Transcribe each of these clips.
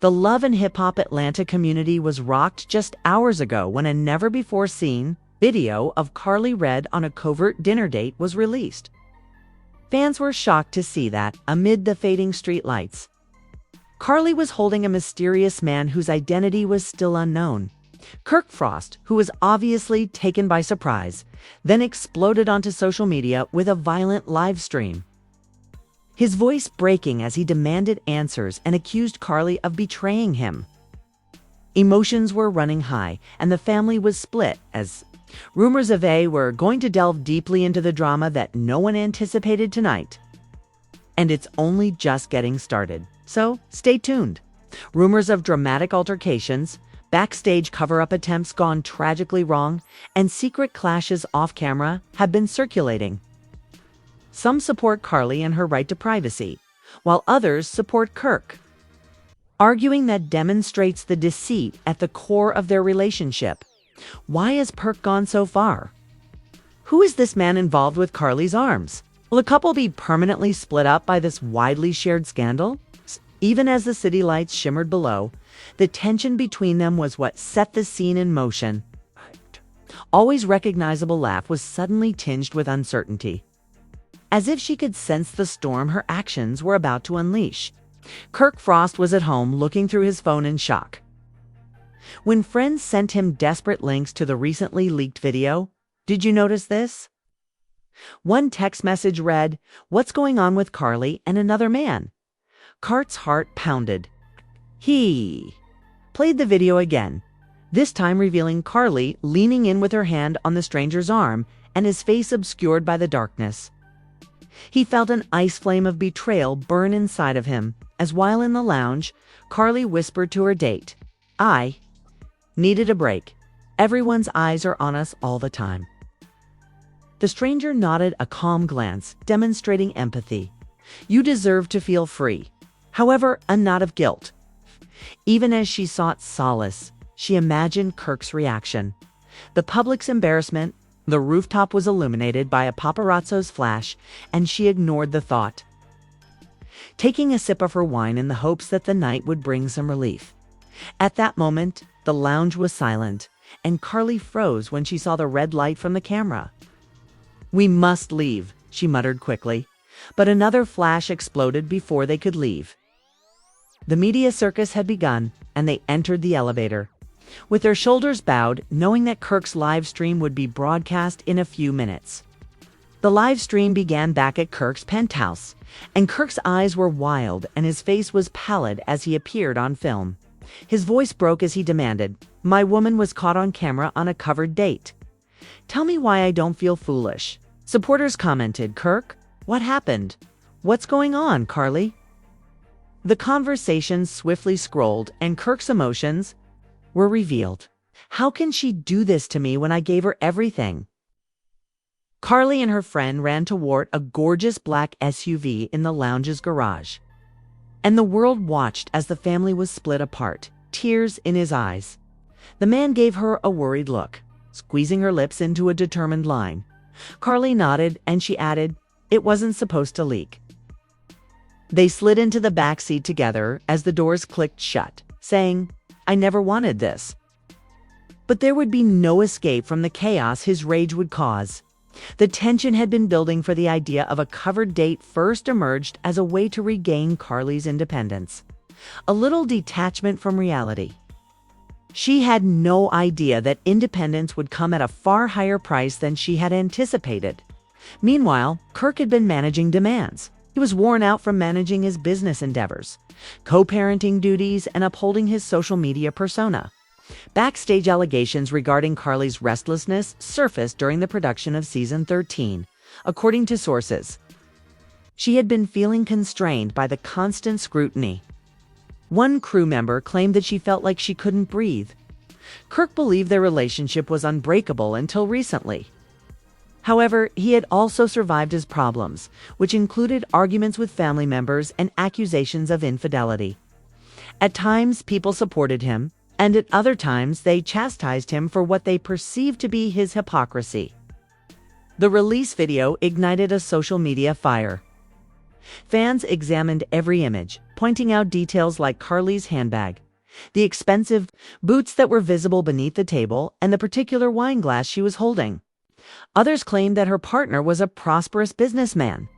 The Love and Hip Hop Atlanta community was rocked just hours ago when a never-before-seen video of Karlie Red on a covert dinner date was released. Fans were shocked to see that, amid the fading streetlights, Karlie was holding a mysterious man whose identity was still unknown. Kirk, who was obviously taken by surprise, then exploded onto social media with a violent live stream, his voice breaking as he demanded answers and accused Karlie of betraying him. Emotions were running high, and the family was split as rumors of were going to delve deeply into the drama that no one anticipated tonight. And it's only just getting started, so stay tuned. Rumors of dramatic altercations, backstage cover-up attempts gone tragically wrong, and secret clashes off-camera have been circulating. Some support Karlie and her right to privacy, while others support Kirk, arguing that demonstrates the deceit at the core of their relationship. Why has Kirk gone so far? Who is this man involved with Karlie's arms? Will the couple be permanently split up by this widely shared scandal? Even as the city lights shimmered below, the tension between them was what set the scene in motion. Always recognizable laugh was suddenly tinged with uncertainty, as if she could sense the storm her actions were about to unleash. Kirk was at home looking through his phone in shock. When friends sent him desperate links to the recently leaked video, did you notice this? One text message read, "What's going on with Karlie and another man?" Kirk's heart pounded. He played the video again, this time revealing Karlie leaning in with her hand on the stranger's arm and his face obscured by the darkness. He felt an ice flame of betrayal burn inside of him, as while in the lounge, Karlie whispered to her date, "I needed a break. Everyone's eyes are on us all the time." The stranger nodded a calm glance, demonstrating empathy. "You deserve to feel free." However, a nod of guilt. Even as she sought solace, she imagined Kirk's reaction. The public's embarrassment. The rooftop was illuminated by a paparazzo's flash, and she ignored the thought, taking a sip of her wine in the hopes that the night would bring some relief. At that moment, the lounge was silent, and Karlie froze when she saw the red light from the camera. "We must leave," she muttered quickly, but another flash exploded before they could leave. The media circus had begun, and they entered the elevator, with their shoulders bowed, knowing that Kirk's live stream would be broadcast in a few minutes. The live stream began back at Kirk's penthouse, and Kirk's eyes were wild and his face was pallid as he appeared on film. His voice broke as he demanded, "My woman was caught on camera on a covered date. Tell me why I don't feel foolish." Supporters commented, "Kirk, what happened? What's going on, Karlie?" The conversation swiftly scrolled, and Kirk's emotions were revealed. "How can she do this to me when I gave her everything?" Karlie and her friend ran toward a gorgeous black SUV in the lounge's garage, and the world watched as the family was split apart, tears in his eyes. The man gave her a worried look, squeezing her lips into a determined line. Karlie nodded, and she added, "It wasn't supposed to leak." They slid into the back seat together as the doors clicked shut, saying, "I never wanted this." But there would be no escape from the chaos his rage would cause. The tension had been building for the idea of a covered date first emerged as a way to regain Karlie's independence, a little detachment from reality. She had no idea that independence would come at a far higher price than she had anticipated. Meanwhile, Kirk had been managing demands. He was worn out from managing his business endeavors, co-parenting duties, and upholding his social media persona. Backstage allegations regarding Karlie's restlessness surfaced during the production of season 13, according to sources. She had been feeling constrained by the constant scrutiny. One crew member claimed that she felt like she couldn't breathe. Kirk believed their relationship was unbreakable until recently. However, he had also survived his problems, which included arguments with family members and accusations of infidelity. At times, people supported him, and at other times, they chastised him for what they perceived to be his hypocrisy. The release video ignited a social media fire. Fans examined every image, pointing out details like Karlie's handbag, the expensive boots that were visible beneath the table, and the particular wine glass she was holding. Others claimed that her partner was a prosperous businessman,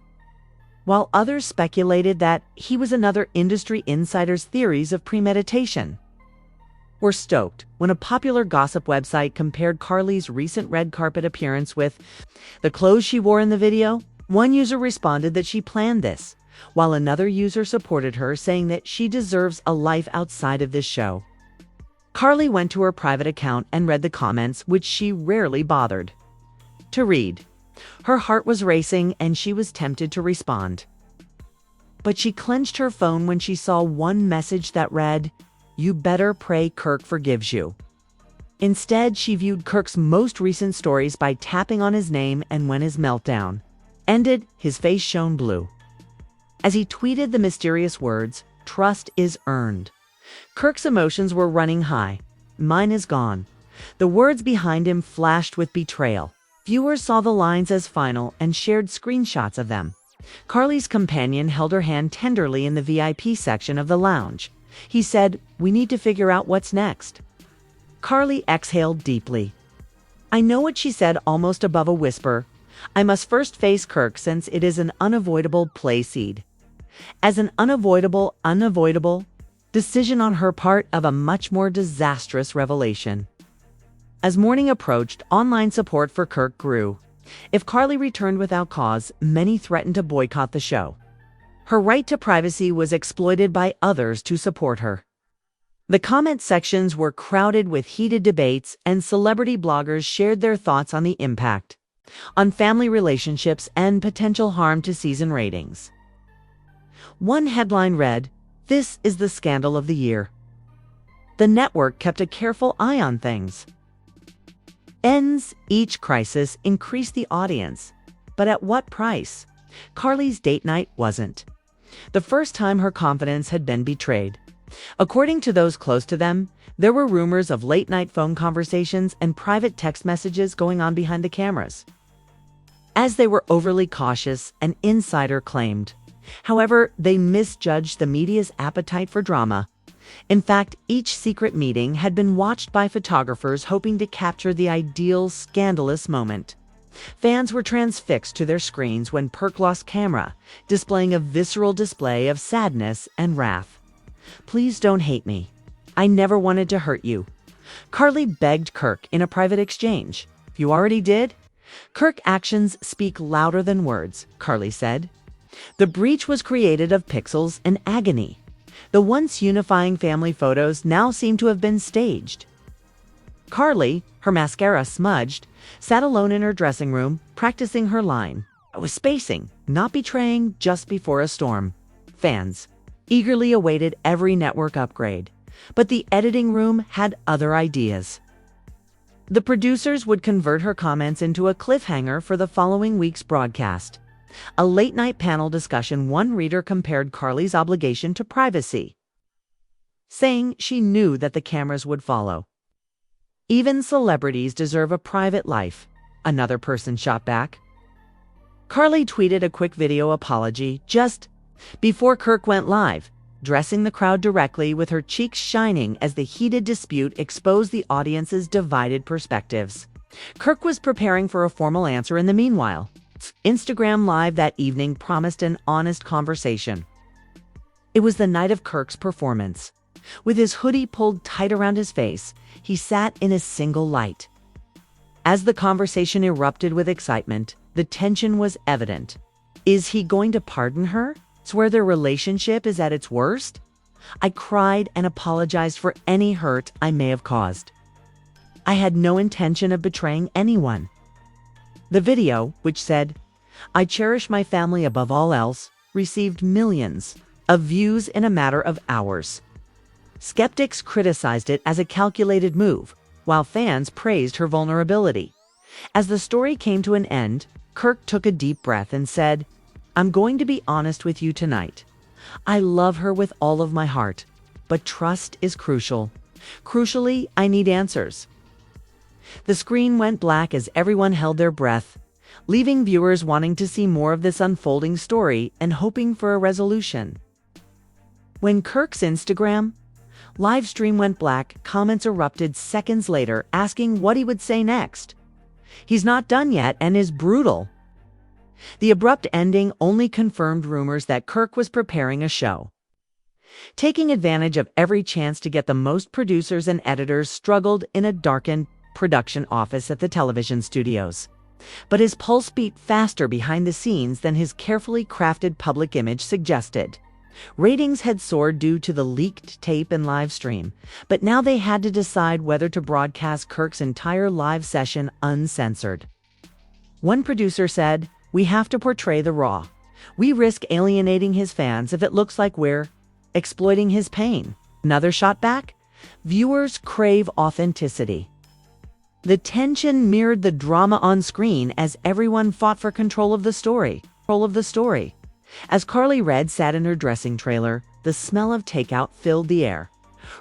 while others speculated that he was another industry insider's theories of premeditation. Were stoked when a popular gossip website compared Karlie's recent red carpet appearance with the clothes she wore in the video. One user responded that she planned this, while another user supported her, saying that she deserves a life outside of this show. Karlie went to her private account and read the comments, which she rarely bothered to read. Her heart was racing and she was tempted to respond. But she clenched her phone when she saw one message that read, "You better pray Kirk forgives you." Instead, she viewed Kirk's most recent stories by tapping on his name, and when his meltdown ended, his face shone blue. As he tweeted the mysterious words, "Trust is earned," Kirk's emotions were running high. "Mine is gone." The words behind him flashed with betrayal. Viewers saw the lines as final and shared screenshots of them. Karlie's companion held her hand tenderly in the VIP section of the lounge. He said, "We need to figure out what's next." Karlie exhaled deeply. I know what she said, almost above a whisper. "I must first face Kirk, since it is an unavoidable play seed." As an unavoidable decision on her part of a much more disastrous revelation. As morning approached, online support for Kirk grew. If Karlie returned without cause, many threatened to boycott the show. Her right to privacy was exploited by others to support her. The comment sections were crowded with heated debates, and celebrity bloggers shared their thoughts on the impact on family relationships and potential harm to season ratings. One headline read, "This is the scandal of the year." The network kept a careful eye on things. Each crisis increased the audience, but at what price? Karlie's date night wasn't the first time her confidence had been betrayed. According to those close to them, there were rumors of late-night phone conversations and private text messages going on behind the cameras. As they were overly cautious, an insider claimed. However, they misjudged the media's appetite for drama. In fact, each secret meeting had been watched by photographers hoping to capture the ideal scandalous moment. Fans were transfixed to their screens when Kirk lost camera, displaying a visceral display of sadness and wrath. "Please don't hate me. I never wanted to hurt you," Karlie begged Kirk in a private exchange. "You already did?" "Kirk actions speak louder than words," Karlie said. The breach was created of pixels and agony. The once unifying family photos now seemed to have been staged. Karlie, her mascara smudged, sat alone in her dressing room, practicing her line. "I was spacing, not betraying, just before a storm." Fans eagerly awaited every network upgrade, but the editing room had other ideas. The producers would convert her comments into a cliffhanger for the following week's broadcast. A late-night panel discussion. One reader compared Karlie's obligation to privacy, saying she knew that the cameras would follow. "Even celebrities deserve a private life," another person shot back. Karlie tweeted a quick video apology just before Kirk went live, addressing the crowd directly, with her cheeks shining as the heated dispute exposed the audience's divided perspectives. Kirk was preparing for a formal answer in the meanwhile. Instagram Live that evening promised an honest conversation. It was the night of Kirk's performance. With his hoodie pulled tight around his face, he sat in a single light. As the conversation erupted with excitement, the tension was evident. Is he going to pardon her? It's where their relationship is at its worst? "I cried and apologized for any hurt I may have caused. I had no intention of betraying anyone." The video, which said, "I cherish my family above all else," received millions of views in a matter of hours. Skeptics criticized it as a calculated move, while fans praised her vulnerability. As the story came to an end, Kirk took a deep breath and said, "I'm going to be honest with you tonight. I love her with all of my heart, but trust is crucial. Crucially, I need answers." The screen went black as everyone held their breath. leaving viewers wanting to see more of this unfolding story and hoping for a resolution. When Kirk's Instagram live stream went black, comments erupted seconds later asking what he would say next. He's not done yet and is brutal. The abrupt ending only confirmed rumors that Kirk was preparing a show. Taking advantage of every chance to get the most, producers and editors struggled in a darkened production office at the television studios. But his pulse beat faster behind the scenes than his carefully crafted public image suggested. Ratings had soared due to the leaked tape and live stream, but now they had to decide whether to broadcast Kirk's entire live session uncensored. One producer said, "We have to portray the raw. We risk alienating his fans if it looks like we're exploiting his pain." Another shot back, "Viewers crave authenticity." The tension mirrored the drama on screen as everyone fought for control of the story. As Karlie Redd sat in her dressing trailer, the smell of takeout filled the air.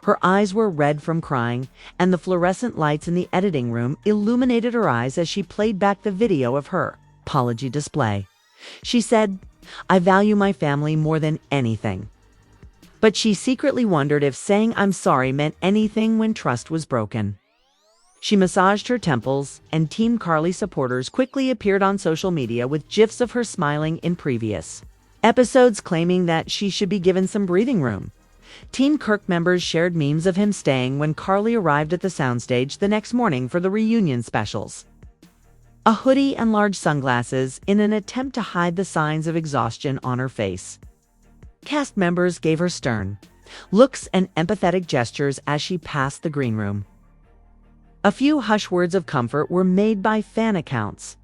Her eyes were red from crying, and the fluorescent lights in the editing room illuminated her eyes as she played back the video of her apology display. She said, "I value my family more than anything." But she secretly wondered if saying "I'm sorry" meant anything when trust was broken. She massaged her temples, and Team Karlie supporters quickly appeared on social media with gifs of her smiling in previous episodes, claiming that she should be given some breathing room. Team Kirk members shared memes of him staying when Karlie arrived at the soundstage the next morning for the reunion specials. A hoodie and large sunglasses in an attempt to hide the signs of exhaustion on her face. Cast members gave her stern looks and empathetic gestures as she passed the green room. A few hush words of comfort were made by fan accounts,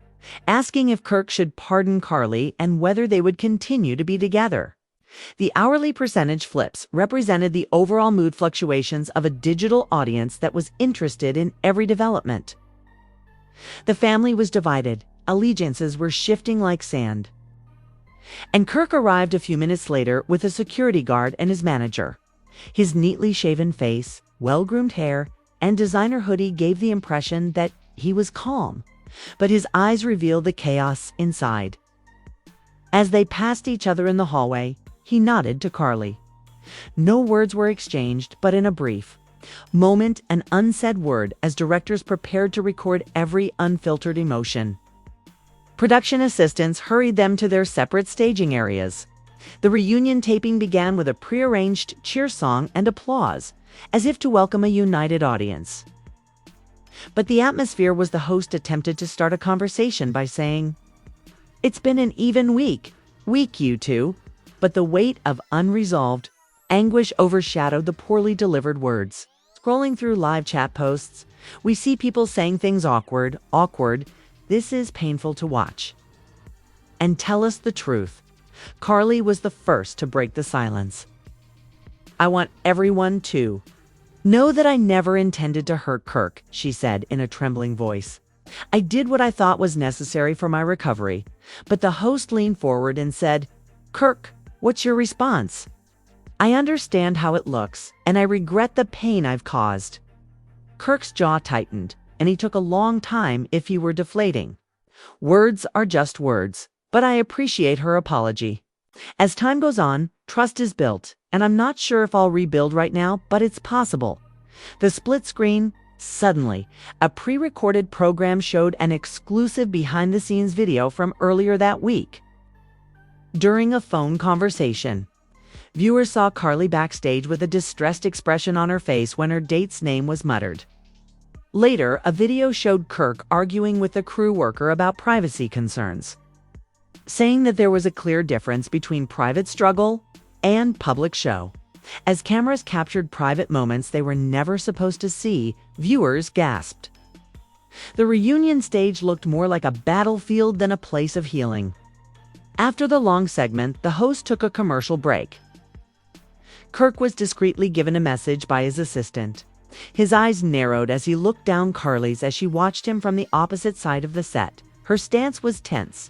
asking if Kirk should pardon Karlie and whether they would continue to be together. The hourly percentage flips represented the overall mood fluctuations of a digital audience that was interested in every development. The family was divided, allegiances were shifting like sand. And Kirk arrived a few minutes later with a security guard and his manager. His neatly shaven face, well-groomed hair, and designer hoodie gave the impression that he was calm, but his eyes revealed the chaos inside. As they passed each other in the hallway, he nodded to Karlie. No words were exchanged, but in a brief moment, an unsaid word as directors prepared to record every unfiltered emotion. Production assistants hurried them to their separate staging areas. The reunion taping began with a prearranged cheer song and applause, as if to welcome a united audience. But the atmosphere was the host attempted to start a conversation by saying, "It's been an even week, you two." But the weight of unresolved anguish overshadowed the poorly delivered words. Scrolling through live chat posts, we see people saying things awkward. This is painful to watch. And tell us the truth. Karlie was the first to break the silence. "I want everyone to know that I never intended to hurt Kirk," she said in a trembling voice. "I did what I thought was necessary for my recovery." But the host leaned forward and said, "Kirk, what's your response?" "I understand how it looks, and I regret the pain I've caused." Kirk's jaw tightened, and he took a long time if he were deflating. "Words are just words, but I appreciate her apology. As time goes on, trust is built, and I'm not sure if I'll rebuild right now, but it's possible." The split screen. Suddenly, a pre-recorded program showed an exclusive behind-the-scenes video from earlier that week. During a phone conversation, viewers saw Karlie backstage with a distressed expression on her face when her date's name was muttered. Later, a video showed Kirk arguing with a crew worker about privacy concerns, saying that there was a clear difference between private struggle and public show. As cameras captured private moments they were never supposed to see, viewers gasped. The reunion stage looked more like a battlefield than a place of healing. After the long segment, the host took a commercial break. Kirk was discreetly given a message by his assistant. His eyes narrowed as he looked down Karlie's as she watched him from the opposite side of the set. Her stance was tense.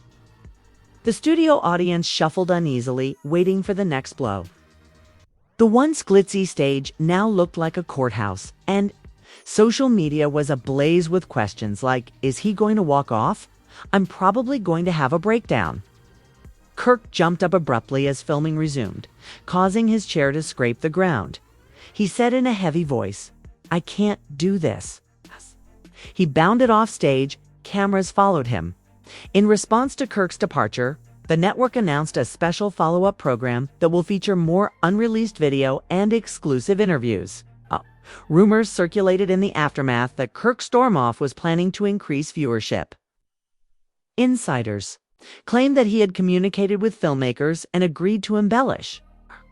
The studio audience shuffled uneasily, waiting for the next blow. The once glitzy stage now looked like a courthouse, and social media was ablaze with questions like, is he going to walk off? I'm probably going to have a breakdown." Kirk jumped up abruptly as filming resumed, causing his chair to scrape the ground. He said in a heavy voice, "I can't do this." He bounded off stage. Cameras followed him. In response to Kirk's departure, the network announced a special follow-up program that will feature more unreleased video and exclusive interviews. Rumors circulated in the aftermath that Kirk Stormoff was planning to increase viewership. Insiders claimed that he had communicated with filmmakers and agreed to embellish.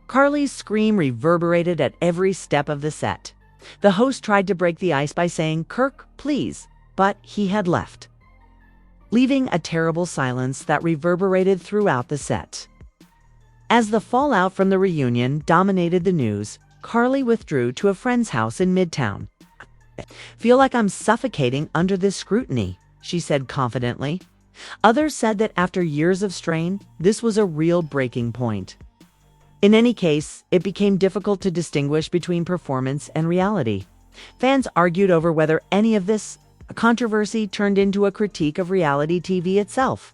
Karlie's scream reverberated at every step of the set. The host tried to break the ice by saying, "Kirk, please," but he had left, leaving a terrible silence that reverberated throughout the set. As the fallout from the reunion dominated the news, Karlie withdrew to a friend's house in Midtown. "Feel like I'm suffocating under this scrutiny," she said confidently. Others said that after years of strain, this was a real breaking point. In any case, it became difficult to distinguish between performance and reality. Fans argued over whether any of this controversy turned into a critique of reality TV itself.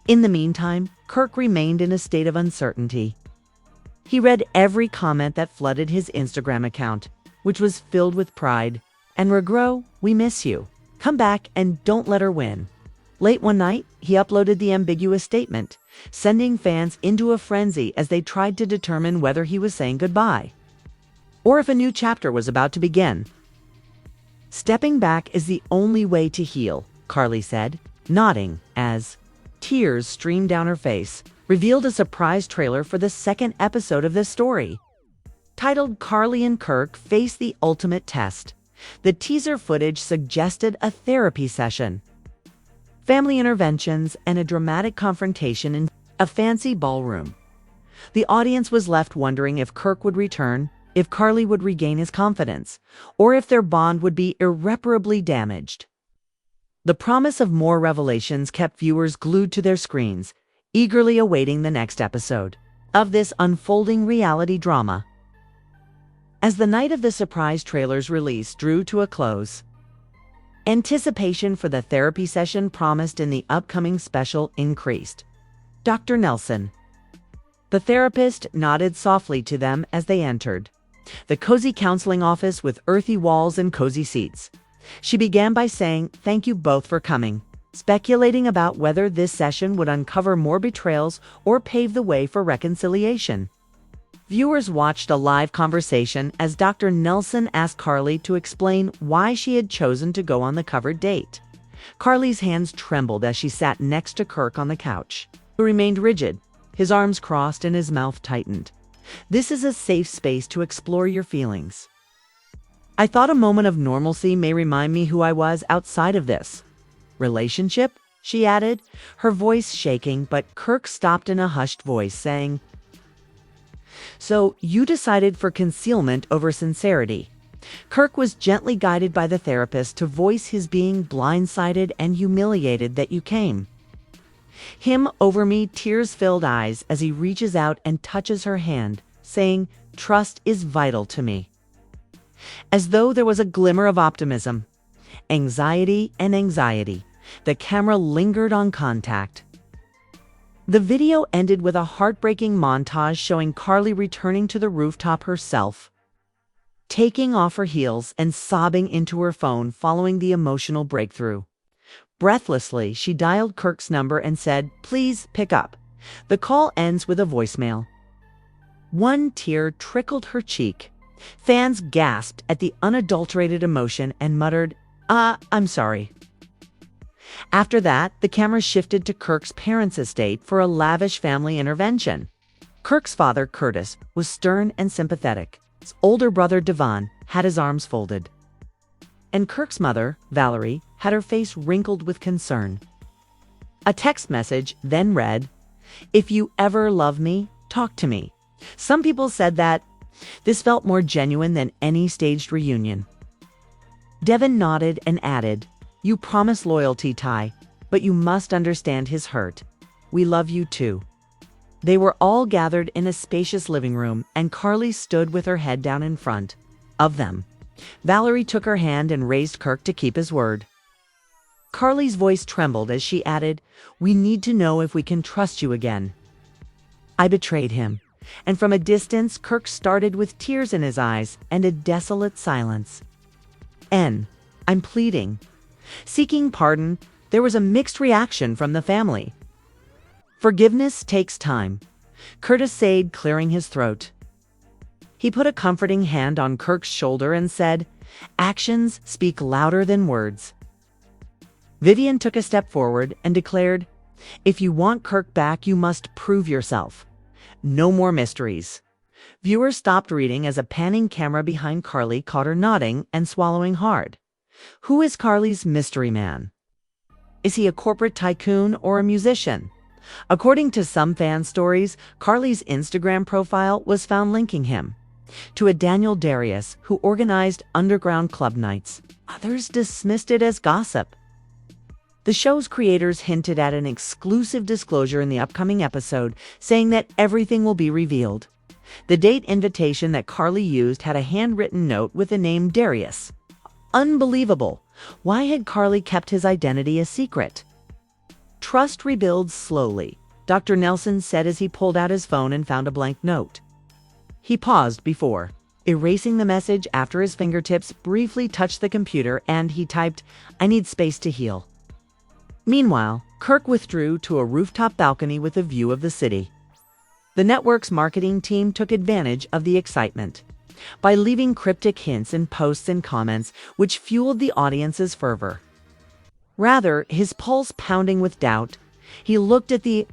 In the meantime, Kirk remained in a state of uncertainty. He read every comment that flooded his Instagram account, which was filled with pride. "And Regro, we miss you. Come back and don't let her win." Late one night, he uploaded the ambiguous statement, sending fans into a frenzy as they tried to determine whether he was saying goodbye, or if a new chapter was about to begin. "Stepping back is the only way to heal," Karlie said, nodding as tears streamed down her face, revealed a surprise trailer for the second episode of this story. Titled "Karlie and Kirk Face the Ultimate Test," the teaser footage suggested a therapy session, family interventions, and a dramatic confrontation in a fancy ballroom. The audience was left wondering if Kirk would return, if Karlie would regain his confidence, or if their bond would be irreparably damaged. The promise of more revelations kept viewers glued to their screens, eagerly awaiting the next episode of this unfolding reality drama. As the night of the surprise trailer's release drew to a close, anticipation for the therapy session promised in the upcoming special increased. Dr. Nelson, the therapist, nodded softly to them as they entered the cozy counseling office with earthy walls and cozy seats. She began by saying, "Thank you both for coming," speculating about whether this session would uncover more betrayals or pave the way for reconciliation. Viewers watched a live conversation as Dr. Nelson asked Karlie to explain why she had chosen to go on the covered date. Karlie's hands trembled as she sat next to Kirk on the couch, who remained rigid, his arms crossed and his mouth tightened. "This is a safe space to explore your feelings. I thought a moment of normalcy may remind me who I was outside of this relationship," she added, her voice shaking, but Kirk stopped in a hushed voice, saying, "So you decided for concealment over sincerity." Kirk was gently guided by the therapist to voice his being blindsided and humiliated that you came. Him over me, tears-filled eyes as he reaches out and touches her hand, saying, "Trust is vital to me." As though there was a glimmer of optimism, anxiety, the camera lingered on contact. The video ended with a heartbreaking montage showing Karlie returning to the rooftop herself, taking off her heels and sobbing into her phone following the emotional breakthrough. Breathlessly, she dialed Kirk's number and said, "Please pick up." The call ends with a voicemail. One tear trickled her cheek. Fans gasped at the unadulterated emotion and muttered, "I'm sorry." After that, the camera shifted to Kirk's parents' estate for a lavish family intervention. Kirk's father, Curtis, was stern and sympathetic. His older brother, Devon, had his arms folded, and Kirk's mother, Valerie, had her face wrinkled with concern. A text message then read, "If you ever love me, talk to me." Some people said that this felt more genuine than any staged reunion. Devon nodded and added, "You promise loyalty, Ty, but you must understand his hurt. We love you too." They were all gathered in a spacious living room, and Karlie stood with her head down in front of them. Valerie took her hand and raised Kirk to keep his word. Karlie's voice trembled as she added, "We need to know if we can trust you again." I betrayed him, and from a distance Kirk started with tears in his eyes and a desolate silence. I'm pleading. Seeking pardon, there was a mixed reaction from the family. Forgiveness takes time, Curtis said, clearing his throat. He put a comforting hand on Kirk's shoulder and said, "Actions speak louder than words." Vivian took a step forward and declared, "If you want Kirk back, you must prove yourself. No more mysteries." Viewers stopped reading as a panning camera behind Karlie caught her nodding and swallowing hard. Who is Karlie's mystery man? Is he a corporate tycoon or a musician? According to some fan stories, Karlie's Instagram profile was found linking him to a Daniel Darius who organized underground club nights. Others dismissed it as gossip. The show's creators hinted at an exclusive disclosure in the upcoming episode, saying that everything will be revealed. The date invitation that Karlie used had a handwritten note with the name Darius. Unbelievable. Why had Karlie kept his identity a secret? Trust rebuilds slowly, Dr. Nelson said as he pulled out his phone and found a blank note. He paused before erasing the message after his fingertips briefly touched the computer, and he typed, "I need space to heal." Meanwhile, Kirk withdrew to a rooftop balcony with a view of the city. The network's marketing team took advantage of the excitement by leaving cryptic hints in posts and comments, which fueled the audience's fervor. Rather, his pulse pounding with doubt, he looked at the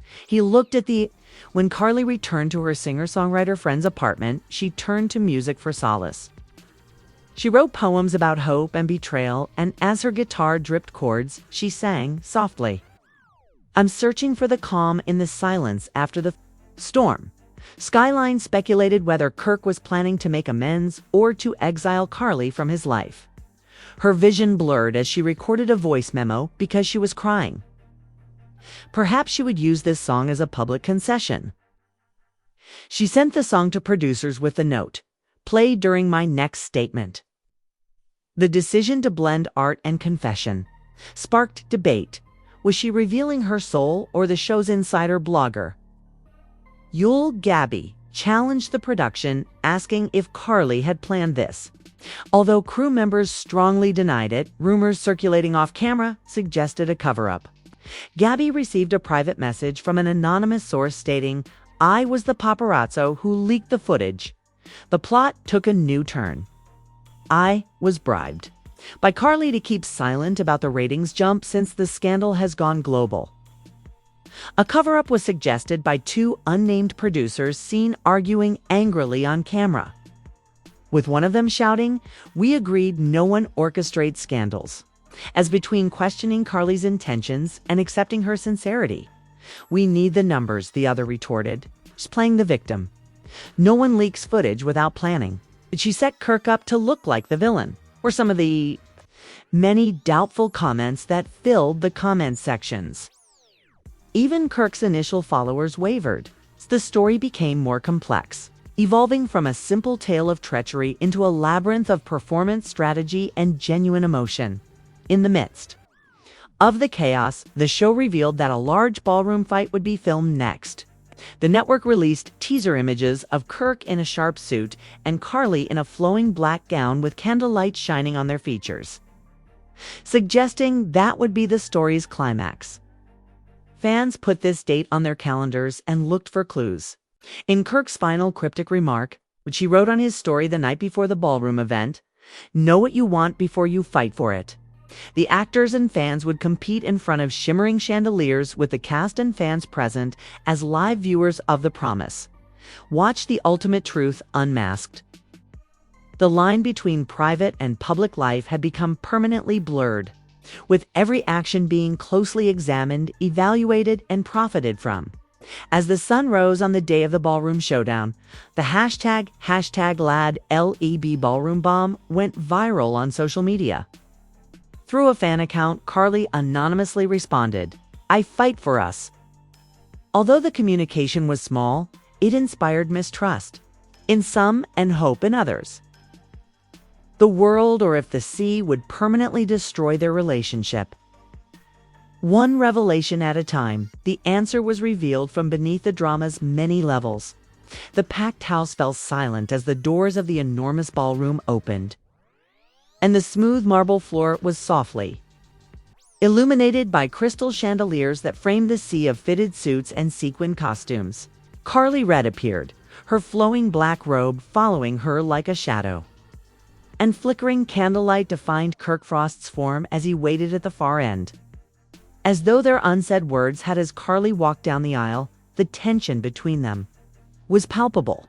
when Karlie returned to her singer-songwriter friend's apartment, she turned to music for solace. She wrote poems about hope and betrayal, and as her guitar dripped chords, she sang softly. "I'm searching for the calm in the silence after the storm." Skyline speculated whether Kirk was planning to make amends or to exile Karlie from his life. Her vision blurred as she recorded a voice memo because she was crying. Perhaps she would use this song as a public concession. She sent the song to producers with the note, "Play during my next statement." The decision to blend art and confession sparked debate. Was she revealing her soul or the show's insider blogger? Yul Gabby challenged the production, asking if Karlie had planned this. Although crew members strongly denied it, rumors circulating off-camera suggested a cover-up. Gabby received a private message from an anonymous source stating, "I was the paparazzo who leaked the footage." The plot took a new turn. I was bribed by Karlie to keep silent about the ratings jump since the scandal has gone global. A cover-up was suggested by two unnamed producers seen arguing angrily on camera, with one of them shouting, "We agreed no one orchestrates scandals," as between questioning Karlie's intentions and accepting her sincerity. "We need the numbers," the other retorted, just playing the victim. "No one leaks footage without planning." She set Kirk up to look like the villain, were some of the many doubtful comments that filled the comment sections. Even Kirk's initial followers wavered. The story became more complex, evolving from a simple tale of treachery into a labyrinth of performance strategy and genuine emotion. In the midst of the chaos, the show revealed that a large ballroom fight would be filmed next. The network released teaser images of Kirk in a sharp suit and Karlie in a flowing black gown with candlelight shining on their features, suggesting that would be the story's climax. Fans put this date on their calendars and looked for clues. In Kirk's final cryptic remark, which he wrote on his story the night before the ballroom event, "Know what you want before you fight for it." The actors and fans would compete in front of shimmering chandeliers with the cast and fans present as live viewers of The Promise. Watch the ultimate truth unmasked. The line between private and public life had become permanently blurred, with every action being closely examined, evaluated, and profited from. As the sun rose on the day of the ballroom showdown, the hashtag #LEB ballroom bomb went viral on social media. Through a fan account, Karlie anonymously responded, "I fight for us." Although the communication was small, it inspired mistrust in some and hope in others. The world, or if the sea, would permanently destroy their relationship. One revelation at a time, the answer was revealed from beneath the drama's many levels. The packed house fell silent as the doors of the enormous ballroom opened, and the smooth marble floor was softly illuminated by crystal chandeliers that framed the sea of fitted suits and sequin costumes. Karlie Red appeared, her flowing black robe following her like a shadow, and flickering candlelight defined Kirk Frost's form as he waited at the far end. As though their unsaid words had, as Karlie walked down the aisle, the tension between them was palpable.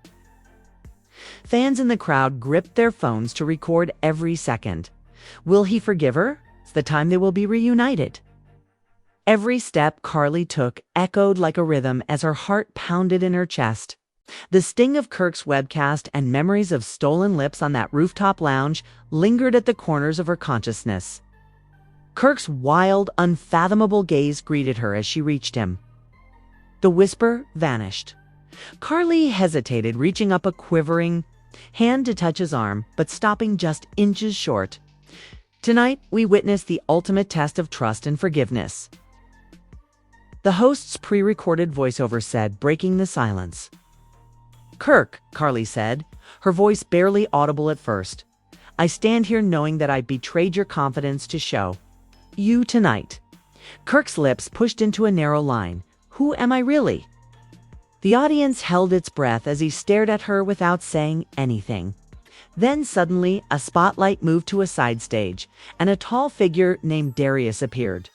Fans in the crowd gripped their phones to record every second. Will he forgive her? It's the time they will be reunited. Every step Karlie took echoed like a rhythm as her heart pounded in her chest. The sting of Kirk's webcast and memories of stolen lips on that rooftop lounge lingered at the corners of her consciousness. Kirk's wild, unfathomable gaze greeted her as she reached him. The whisper vanished. Karlie hesitated, reaching up a quivering hand to touch his arm, but stopping just inches short. Tonight, we witness the ultimate test of trust and forgiveness, the host's pre-recorded voiceover said, breaking the silence. Kirk, Karlie said, her voice barely audible at first. I stand here knowing that I betrayed your confidence to show you tonight. Kirk's lips pushed into a narrow line. Who am I really? The audience held its breath as he stared at her without saying anything. Then suddenly, a spotlight moved to a side stage, and a tall figure named Darius appeared.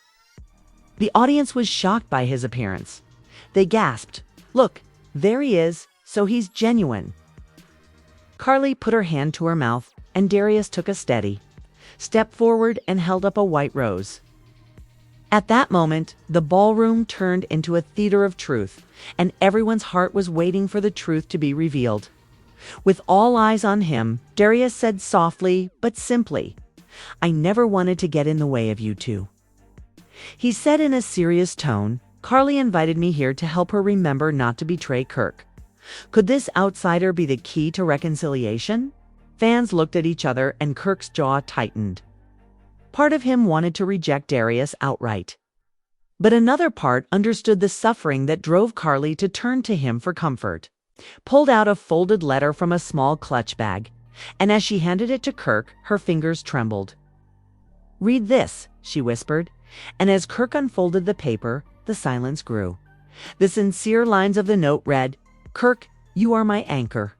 The audience was shocked by his appearance. They gasped, "Look, there he is, so he's genuine." Karlie put her hand to her mouth, and Darius took a steady step forward and held up a white rose. At that moment, the ballroom turned into a theater of truth, and everyone's heart was waiting for the truth to be revealed. With all eyes on him, Darius said softly but simply, "I never wanted to get in the way of you two." He said in a serious tone, "Karlie invited me here to help her remember not to betray Kirk." Could this outsider be the key to reconciliation? Fans looked at each other and Kirk's jaw tightened. Part of him wanted to reject Darius outright, but another part understood the suffering that drove Karlie to turn to him for comfort. Pulled out a folded letter from a small clutch bag, and as she handed it to Kirk, her fingers trembled. "Read this," she whispered, and as Kirk unfolded the paper, the silence grew. The sincere lines of the note read, "Kirk, you are my anchor.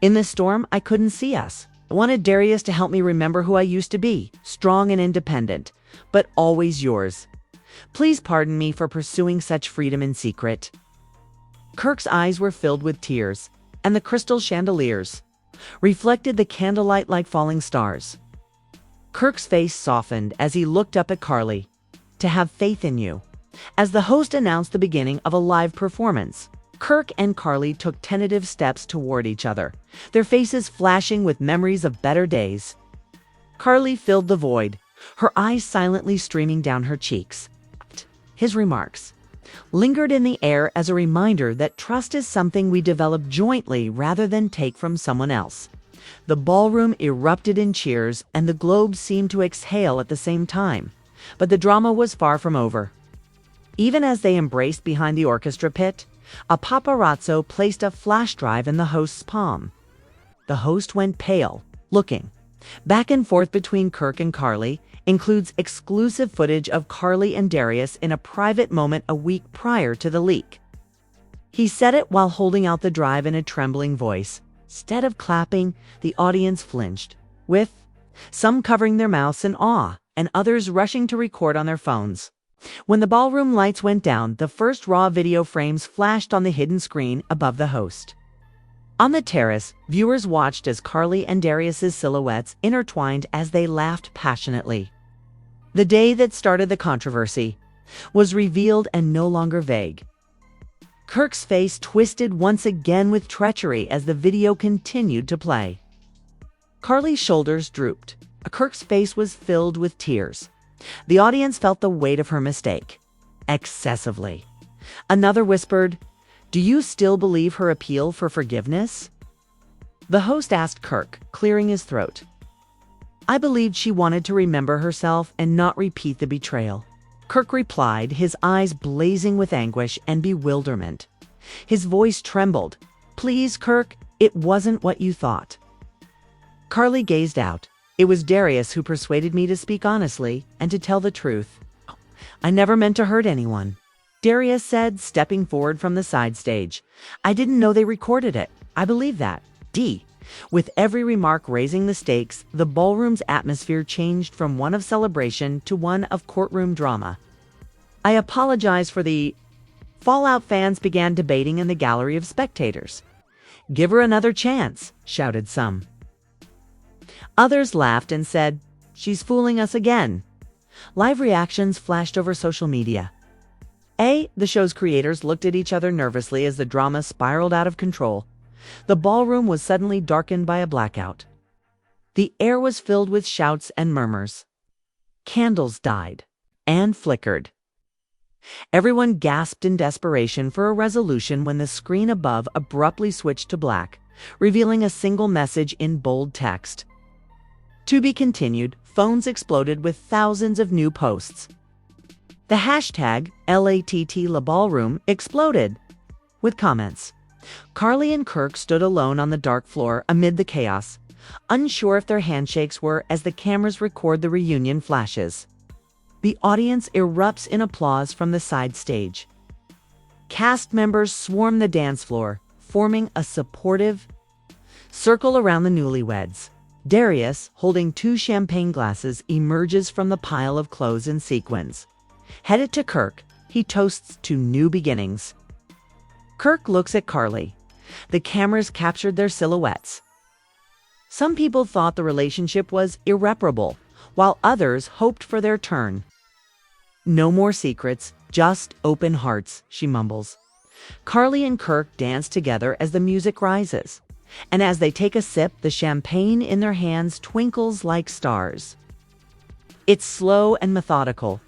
In the storm, I couldn't see us. I wanted Darius to help me remember who I used to be, strong and independent, but always yours. Please pardon me for pursuing such freedom in secret." Kirk's eyes were filled with tears, and the crystal chandeliers reflected the candlelight like falling stars. Kirk's face softened as he looked up at Karlie. "To have faith in you." As the host announced the beginning of a live performance, Kirk and Karlie took tentative steps toward each other, their faces flashing with memories of better days. Karlie filled the void, her eyes silently streaming down her cheeks. His remarks lingered in the air as a reminder that trust is something we develop jointly rather than take from someone else. The ballroom erupted in cheers, and the globe seemed to exhale at the same time. But the drama was far from over. Even as they embraced behind the orchestra pit, a paparazzo placed a flash drive in the host's palm. The host went pale, looking back and forth between Kirk and Karlie. Includes exclusive footage of Karlie and Darius in a private moment a week prior to the leak. He said it while holding out the drive in a trembling voice. Instead of clapping, the audience flinched, with some covering their mouths in awe and others rushing to record on their phones. When the ballroom lights went down, the first raw video frames flashed on the hidden screen above the host. On the terrace, viewers watched as Karlie and Darius's silhouettes intertwined as they laughed passionately. The day that started the controversy was revealed and no longer vague. Kirk's face twisted once again with treachery as the video continued to play. Karlie's shoulders drooped. Kirk's face was filled with tears. The audience felt the weight of her mistake excessively. Another whispered, "Do you still believe her appeal for forgiveness?" The host asked Kirk, clearing his throat. "I believed she wanted to remember herself and not repeat the betrayal." Kirk replied, his eyes blazing with anguish and bewilderment. His voice trembled. "Please, Kirk, it wasn't what you thought." Karlie gazed out. "It was Darius who persuaded me to speak honestly and to tell the truth. I never meant to hurt anyone," Darius said, stepping forward from the side stage. "I didn't know they recorded it. I believe that." With every remark raising the stakes, the ballroom's atmosphere changed from one of celebration to one of courtroom drama. "I apologize for the..." Fallout fans began debating in the gallery of spectators. "Give her another chance," shouted some. Others laughed and said, "She's fooling us again." Live reactions flashed over social media. The show's creators looked at each other nervously as the drama spiraled out of control. The ballroom was suddenly darkened by a blackout. The air was filled with shouts and murmurs. Candles died and flickered. Everyone gasped in desperation for a resolution when the screen above abruptly switched to black, revealing a single message in bold text. "To be continued." Phones exploded with thousands of new posts. The hashtag LHHATL ballroom exploded with comments. Karlie and Kirk stood alone on the dark floor amid the chaos, unsure if their handshakes were as the cameras record the reunion flashes. The audience erupts in applause from the side stage. Cast members swarm the dance floor, forming a supportive circle around the newlyweds. Darius, holding 2 champagne glasses, emerges from the pile of clothes and sequins. Headed to Kirk, he toasts to new beginnings. Kirk looks at Karlie. The cameras captured their silhouettes. Some people thought the relationship was irreparable, while others hoped for their turn. "No more secrets, just open hearts," she mumbles. Karlie and Kirk dance together as the music rises. And as they take a sip, the champagne in their hands twinkles like stars. It's slow and methodical,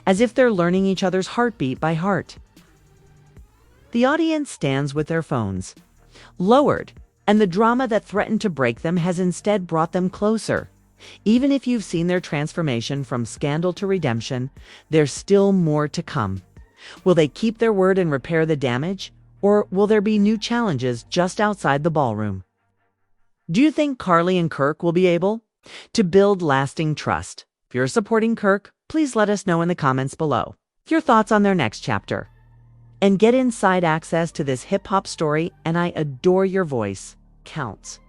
as if they're learning each other's heartbeat by heart. The audience stands with their phones lowered, and the drama that threatened to break them has instead brought them closer. Even if you've seen their transformation from scandal to redemption, there's still more to come. Will they keep their word and repair the damage? Or will there be new challenges just outside the ballroom? Do you think Karlie and Kirk will be able to build lasting trust? If you're supporting Kirk, please let us know in the comments below your thoughts on their next chapter. And get inside access to this hip-hop story, and I adore your voice. Counts.